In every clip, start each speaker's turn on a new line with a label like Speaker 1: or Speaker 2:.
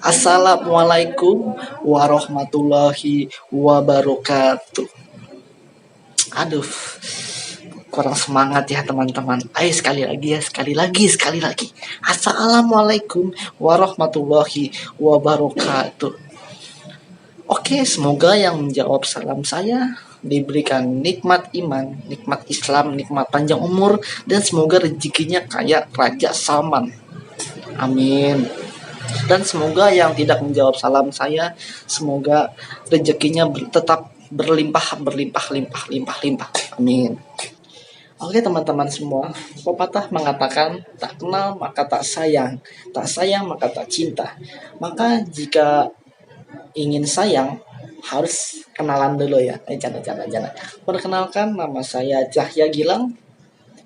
Speaker 1: Assalamualaikum warahmatullahi wabarakatuh. Aduh, kurang semangat ya teman-teman. Ayo sekali lagi. Assalamualaikum warahmatullahi wabarakatuh. Oke, semoga yang menjawab salam saya diberikan nikmat iman, nikmat Islam, nikmat panjang umur, dan semoga rezekinya kayak Raja Salman. Amin. Dan semoga yang tidak menjawab salam saya, semoga rezekinya tetap berlimpah. Amin. Oke teman-teman semua, pepatah mengatakan tak kenal maka tak sayang maka tak cinta. Maka jika ingin sayang harus kenalan dulu ya. Jangan. Perkenalkan, nama saya Cahya Gilang,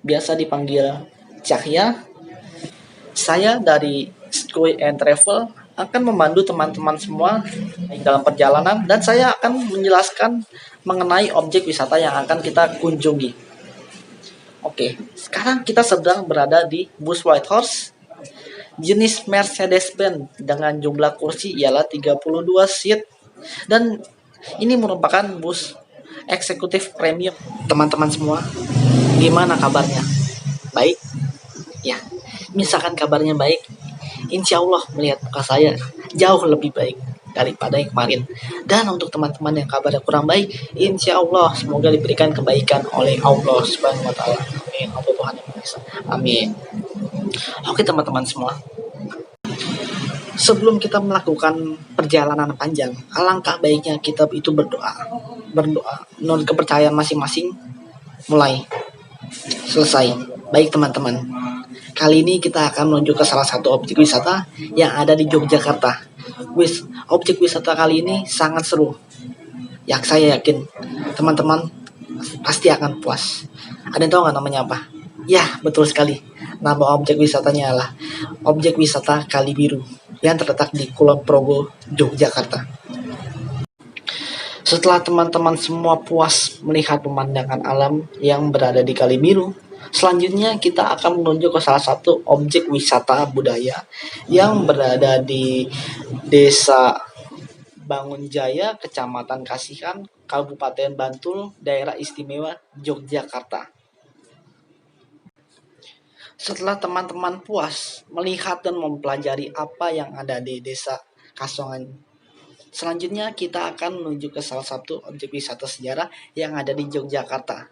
Speaker 1: biasa dipanggil Cahya. Saya dari School and Travel akan memandu teman-teman semua dalam perjalanan, dan saya akan menjelaskan mengenai objek wisata yang akan kita kunjungi. Oke, sekarang kita sedang berada di bus White Horse jenis Mercedes-Benz dengan jumlah kursi ialah 32 seat, dan ini merupakan bus eksekutif premium. Teman-teman semua, gimana kabarnya? Baik? Ya, misalkan kabarnya baik, insya Allah melihat muka saya jauh lebih baik daripada yang kemarin. Dan untuk teman-teman yang kabarnya kurang baik, insya Allah semoga diberikan kebaikan oleh Allah Subhanahu Wa Taala. Amin. Allah Tuhan yang Maha Esa. Amin. Oke teman-teman semua, sebelum kita melakukan perjalanan panjang, alangkah baiknya kita itu berdoa. Menurut kepercayaan masing-masing, mulai selesai. Baik teman-teman, kali ini kita akan menuju ke salah satu objek wisata yang ada di Yogyakarta. Objek wisata kali ini sangat seru. Ya, saya yakin teman-teman pasti akan puas. Ada yang tahu nggak namanya apa? Ya, betul sekali. Nama objek wisatanya adalah objek wisata Kali Biru yang terletak di Kulon Progo, Yogyakarta. Setelah teman-teman semua puas melihat pemandangan alam yang berada di Kali Biru, selanjutnya kita akan menuju ke salah satu objek wisata budaya yang berada di Desa Bangunjaya, Kecamatan Kasihan, Kabupaten Bantul, Daerah Istimewa Yogyakarta. Setelah teman-teman puas melihat dan mempelajari apa yang ada di Desa Kasongan, selanjutnya kita akan menuju ke salah satu objek wisata sejarah yang ada di Yogyakarta.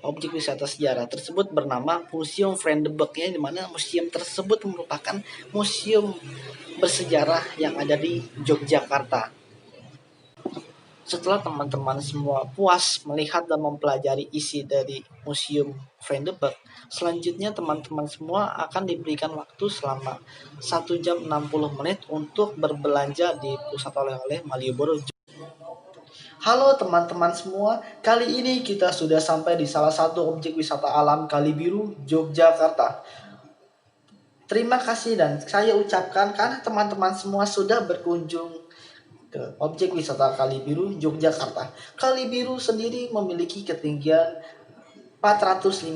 Speaker 1: Objek wisata sejarah tersebut bernama Museum Vredenburg, di mana museum tersebut merupakan museum bersejarah yang ada di Yogyakarta. Setelah teman-teman semua puas melihat dan mempelajari isi dari Museum Vredenburg, selanjutnya teman-teman semua akan diberikan waktu selama 1 jam 60 menit untuk berbelanja di pusat oleh-oleh Malioboro. Halo teman-teman semua, kali ini kita sudah sampai di salah satu objek wisata alam Kali Biru, Yogyakarta. Terima kasih dan saya ucapkan karena teman-teman semua sudah berkunjung ke objek wisata Kali Biru, Yogyakarta. Kali Biru sendiri memiliki ketinggian 450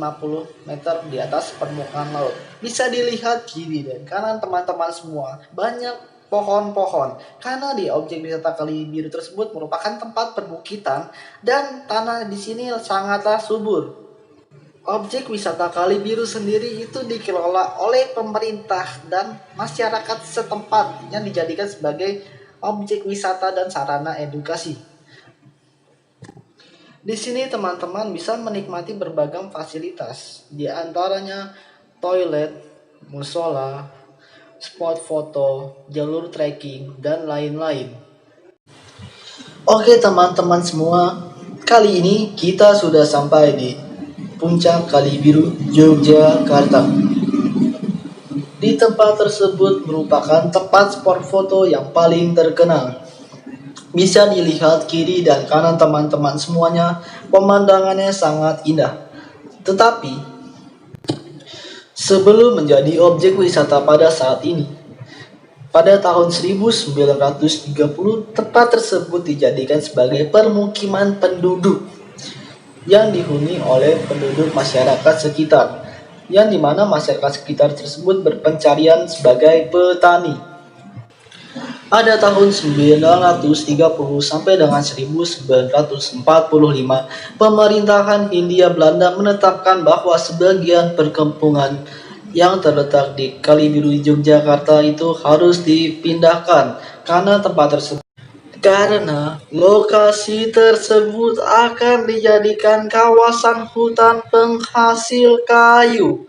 Speaker 1: meter di atas permukaan laut. Bisa dilihat kiri dan kanan teman-teman semua, banyak pohon-pohon. Karena di objek wisata Kali Biru tersebut merupakan tempat perbukitan dan tanah di sini sangatlah subur. Objek wisata Kali Biru sendiri itu dikelola oleh pemerintah dan masyarakat setempat yang dijadikan sebagai objek wisata dan sarana edukasi. Di sini teman-teman bisa menikmati berbagai fasilitas, di antaranya toilet, musola, spot foto, jalur trekking, dan lain-lain. Oke teman-teman semua, kali ini kita sudah sampai di Puncak Kali Biru, Yogyakarta. Di tempat tersebut merupakan tempat spot foto yang paling terkenal. Bisa dilihat kiri dan kanan teman-teman semuanya, pemandangannya sangat indah. Tetapi sebelum menjadi objek wisata pada saat ini, pada tahun 1930 tempat tersebut dijadikan sebagai permukiman penduduk yang dihuni oleh penduduk masyarakat sekitar, yang dimana masyarakat sekitar tersebut berpencarian sebagai petani. Pada tahun 930 sampai dengan 1945, pemerintahan Hindia Belanda menetapkan bahwa sebagian perkampungan yang terletak di Kalibiru Yogyakarta itu harus dipindahkan karena lokasi tersebut akan dijadikan kawasan hutan penghasil kayu.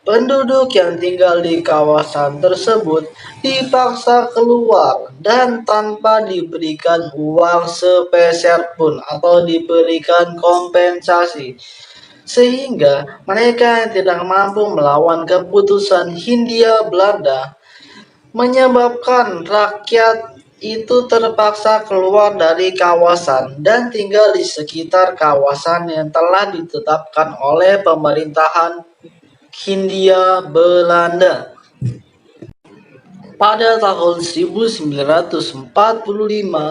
Speaker 1: Penduduk yang tinggal di kawasan tersebut dipaksa keluar dan tanpa diberikan uang sepeser pun atau diberikan kompensasi. Sehingga mereka yang tidak mampu melawan keputusan Hindia Belanda menyebabkan rakyat itu terpaksa keluar dari kawasan dan tinggal di sekitar kawasan yang telah ditetapkan oleh pemerintahan Hindia Belanda. Pada tahun 1945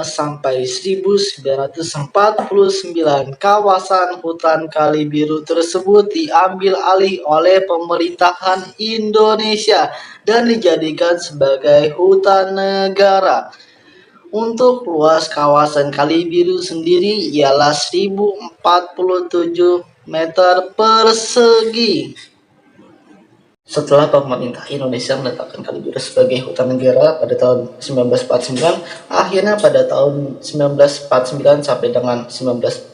Speaker 1: sampai 1949, kawasan hutan Kalibiru tersebut diambil alih oleh pemerintahan Indonesia dan dijadikan sebagai hutan negara. Untuk luas kawasan Kalibiru sendiri ialah 1047 meter persegi. Setelah pemerintah Indonesia menetapkan Kalibiru sebagai hutan negara pada tahun 1949, akhirnya pada tahun 1949 sampai dengan 1964,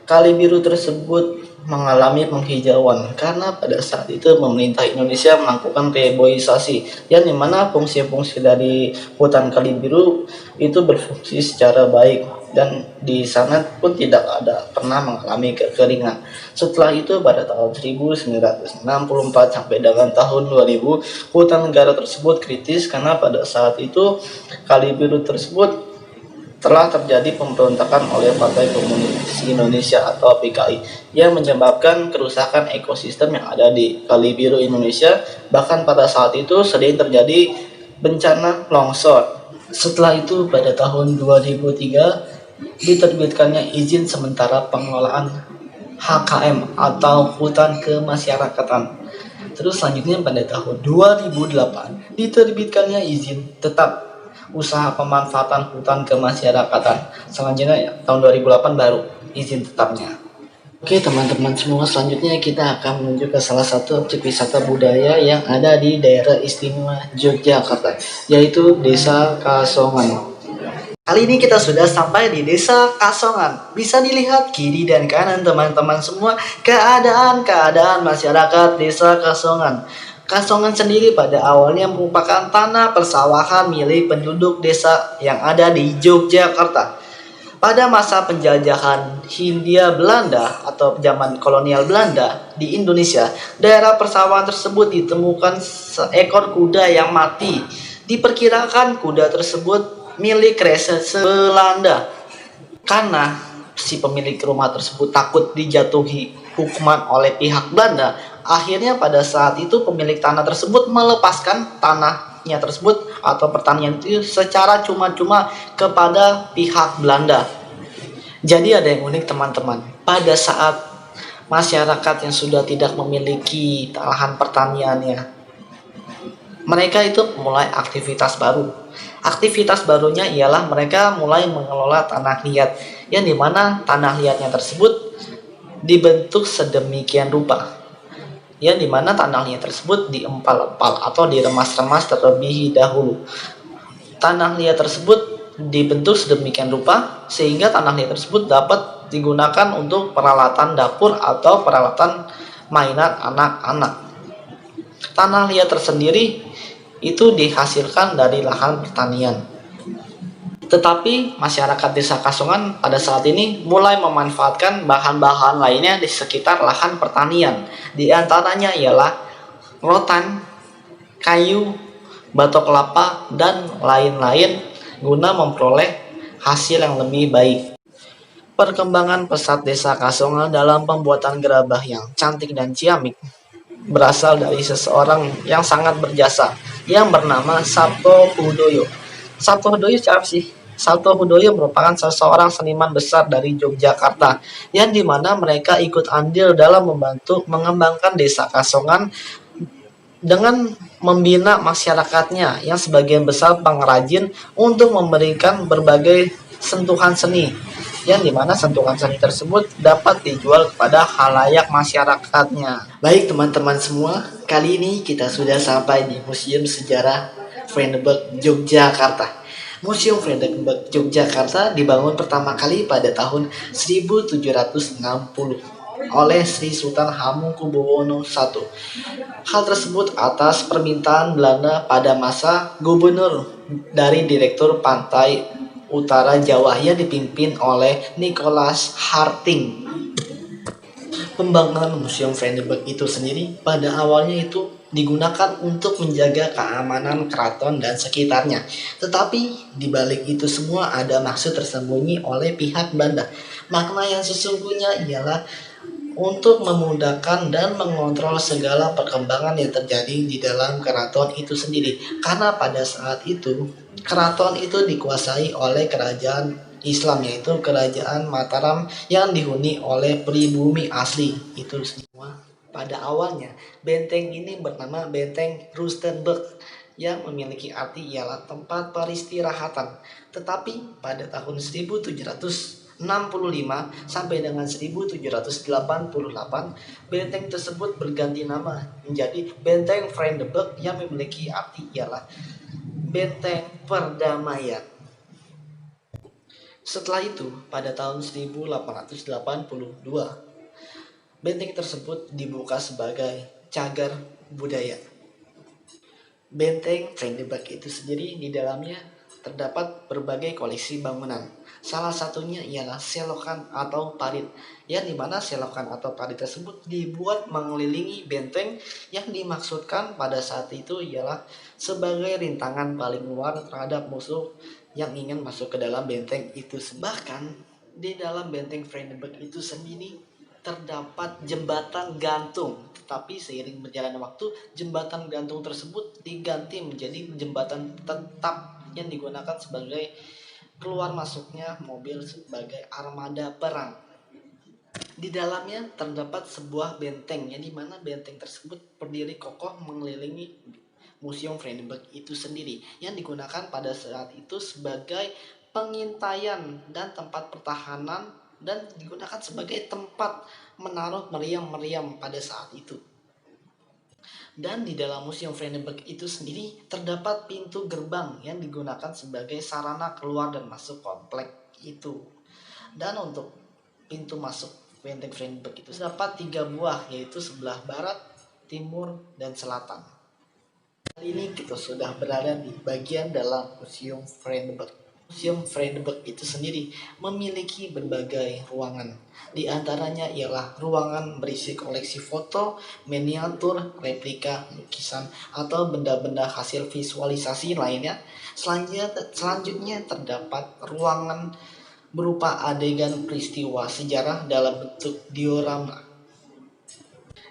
Speaker 1: Kalibiru tersebut mengalami penghijauan karena pada saat itu pemerintah Indonesia melakukan reboisasi yang dimana fungsi-fungsi dari hutan Kalibiru itu berfungsi secara baik dan di sana pun tidak ada pernah mengalami kekeringan. Setelah itu pada tahun 1964 sampai dengan tahun 2000, hutan negara tersebut kritis karena pada saat itu Kalibiru tersebut telah terjadi pemberontakan oleh Partai Komunis Indonesia atau PKI yang menyebabkan kerusakan ekosistem yang ada di Kalibiru Indonesia. Bahkan pada saat itu sering terjadi bencana longsor. Setelah itu pada tahun 2003 diterbitkannya izin sementara pengelolaan HKM atau hutan kemasyarakatan. Terus selanjutnya pada tahun 2008 diterbitkannya izin tetap usaha pemanfaatan hutan kemasyarakatan. Selanjutnya tahun 2008 baru izin tetapnya. Oke teman-teman semua, selanjutnya kita akan menuju ke salah satu objek wisata budaya yang ada di daerah istimewa Yogyakarta, yaitu Desa Kasongan. Kali ini kita sudah sampai di Desa Kasongan. Bisa dilihat kiri dan kanan teman-teman semua keadaan masyarakat Desa Kasongan. Kasongan sendiri pada awalnya merupakan tanah persawahan milik penduduk desa yang ada di Yogyakarta. Pada masa penjajahan Hindia Belanda atau zaman kolonial Belanda di Indonesia, daerah persawahan tersebut ditemukan seekor kuda yang mati. Diperkirakan kuda tersebut milik reserse Belanda. Karena si pemilik rumah tersebut takut dijatuhi hukuman oleh pihak Belanda, akhirnya pada saat itu pemilik tanah tersebut melepaskan tanahnya tersebut atau pertanian itu secara cuma-cuma kepada pihak Belanda. Jadi ada yang unik teman-teman. Pada saat masyarakat yang sudah tidak memiliki lahan pertaniannya, mereka itu mulai aktivitas baru. Aktivitas barunya ialah mereka mulai mengelola tanah liat, yang dimana tanah liatnya tersebut dibentuk sedemikian rupa, yang dimana tanah liat tersebut diempal-empal atau diremas-remas terlebih dahulu. Tanah liat tersebut dibentuk sedemikian rupa sehingga tanah liat tersebut dapat digunakan untuk peralatan dapur atau peralatan mainan anak-anak. Tanah liat tersendiri itu dihasilkan dari lahan pertanian. Tetapi masyarakat Desa Kasongan pada saat ini mulai memanfaatkan bahan-bahan lainnya di sekitar lahan pertanian. Di antaranya ialah rotan, kayu, batok kelapa, dan lain-lain guna memperoleh hasil yang lebih baik. Perkembangan pesat Desa Kasongan dalam pembuatan gerabah yang cantik dan ciamik berasal dari seseorang yang sangat berjasa yang bernama Sabto Hudoyo. Sabto Hudoyo siapa sih? Sabto Hudoyo merupakan seseorang seniman besar dari Yogyakarta yang dimana mereka ikut andil dalam membantu mengembangkan Desa Kasongan dengan membina masyarakatnya yang sebagian besar pengrajin untuk memberikan berbagai sentuhan seni yang dimana sentuhan seni tersebut dapat dijual kepada khalayak masyarakatnya. Baik teman-teman semua, kali ini kita sudah sampai di Museum Sejarah Vredenburg Yogyakarta. Museum Vredenburg Yogyakarta dibangun pertama kali pada tahun 1760 oleh Sri Sultan Hamengkubuwono I. Hal tersebut atas permintaan Belanda pada masa gubernur dari Direktur Pantai Utara Jawa yang dipimpin oleh Nicholas Harting. Pembangunan Museum Vredenburg itu sendiri pada awalnya itu digunakan untuk menjaga keamanan keraton dan sekitarnya. Tetapi di balik itu semua ada maksud tersembunyi oleh pihak Belanda. Makna yang sesungguhnya ialah untuk memudahkan dan mengontrol segala perkembangan yang terjadi di dalam keraton itu sendiri. Karena pada saat itu, keraton itu dikuasai oleh kerajaan Islam, yaitu kerajaan Mataram yang dihuni oleh pribumi asli. Itu semua. Pada awalnya, benteng ini bernama Benteng Rustenburg yang memiliki arti ialah tempat peristirahatan. Tetapi pada tahun 1765 sampai dengan 1788, benteng tersebut berganti nama menjadi Benteng Vredenburg yang memiliki arti ialah Benteng Perdamaian. Setelah itu, pada tahun 1882, benteng tersebut dibuka sebagai cagar budaya. Benteng Vredenburg itu sendiri di dalamnya terdapat berbagai koleksi bangunan. Salah satunya ialah selokan atau parit, yang dimana selokan atau parit tersebut dibuat mengelilingi benteng yang dimaksudkan pada saat itu ialah sebagai rintangan paling luar terhadap musuh yang ingin masuk ke dalam benteng itu. Bahkan di dalam benteng Vredenburg itu sendiri terdapat jembatan gantung, tetapi seiring berjalannya waktu jembatan gantung tersebut diganti menjadi jembatan tetap yang digunakan sebagai keluar masuknya mobil sebagai armada perang. Di dalamnya terdapat sebuah benteng yang dimana benteng tersebut berdiri kokoh mengelilingi Museum Vredenburg itu sendiri yang digunakan pada saat itu sebagai pengintaian dan tempat pertahanan dan digunakan sebagai tempat menaruh meriam-meriam pada saat itu. Dan di dalam Museum Vredenburg itu sendiri terdapat pintu gerbang yang digunakan sebagai sarana keluar dan masuk komplek itu. Dan untuk pintu masuk benteng Vredenburg itu terdapat 3 buah, yaitu sebelah barat, timur, dan selatan. Kali ini kita sudah berada di bagian dalam Museum Vredenburg. Museum Vredenburg itu sendiri memiliki berbagai ruangan. Di antaranya ialah ruangan berisi koleksi foto, miniatur, replika, lukisan, atau benda-benda hasil visualisasi lainnya. Selanjutnya terdapat ruangan berupa adegan peristiwa sejarah dalam bentuk diorama.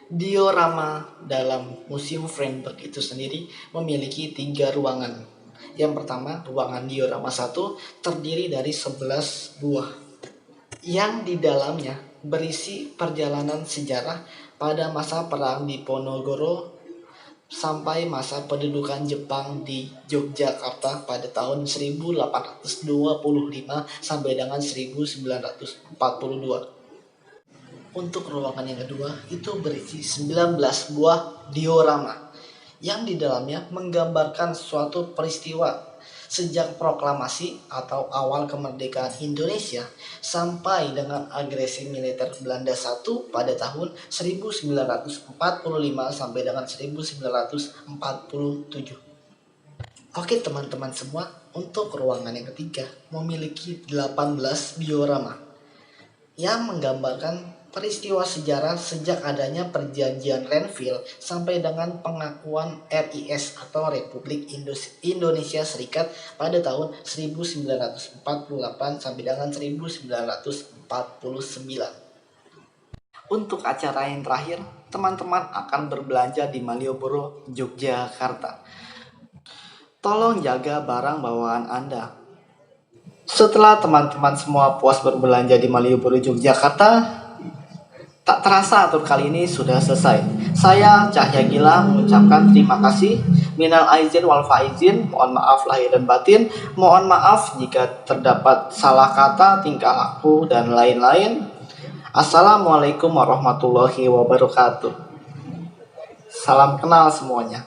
Speaker 1: Diorama dalam Museum Vredenburg itu sendiri memiliki 3 ruangan. Yang pertama, ruangan diorama 1 terdiri dari 11 buah, yang di dalamnya berisi perjalanan sejarah pada masa perang di Ponorogo sampai masa pendudukan Jepang di Yogyakarta pada tahun 1825 sampai dengan 1942. Untuk ruangan yang kedua itu berisi 19 buah diorama yang di dalamnya menggambarkan suatu peristiwa sejak proklamasi atau awal kemerdekaan Indonesia sampai dengan agresi militer Belanda I pada tahun 1945 sampai dengan 1947. Oke teman-teman semua, untuk ruangan yang ketiga memiliki 18 diorama yang menggambarkan peristiwa sejarah sejak adanya perjanjian Renville sampai dengan pengakuan RIS atau Republik Indonesia Serikat pada tahun 1948 sampai dengan 1949. Untuk acara yang terakhir, teman-teman akan berbelanja di Malioboro, Yogyakarta. Tolong jaga barang bawaan Anda. Setelah teman-teman semua puas berbelanja di Malioboro, Yogyakarta, tak terasa tur kali ini sudah selesai. Saya Cahya Gila mengucapkan terima kasih. Minal aizin wal faizin, mohon maaf lahir dan batin. Mohon maaf jika terdapat salah kata, tingkah laku, dan lain-lain. Assalamualaikum warahmatullahi wabarakatuh. Salam kenal semuanya.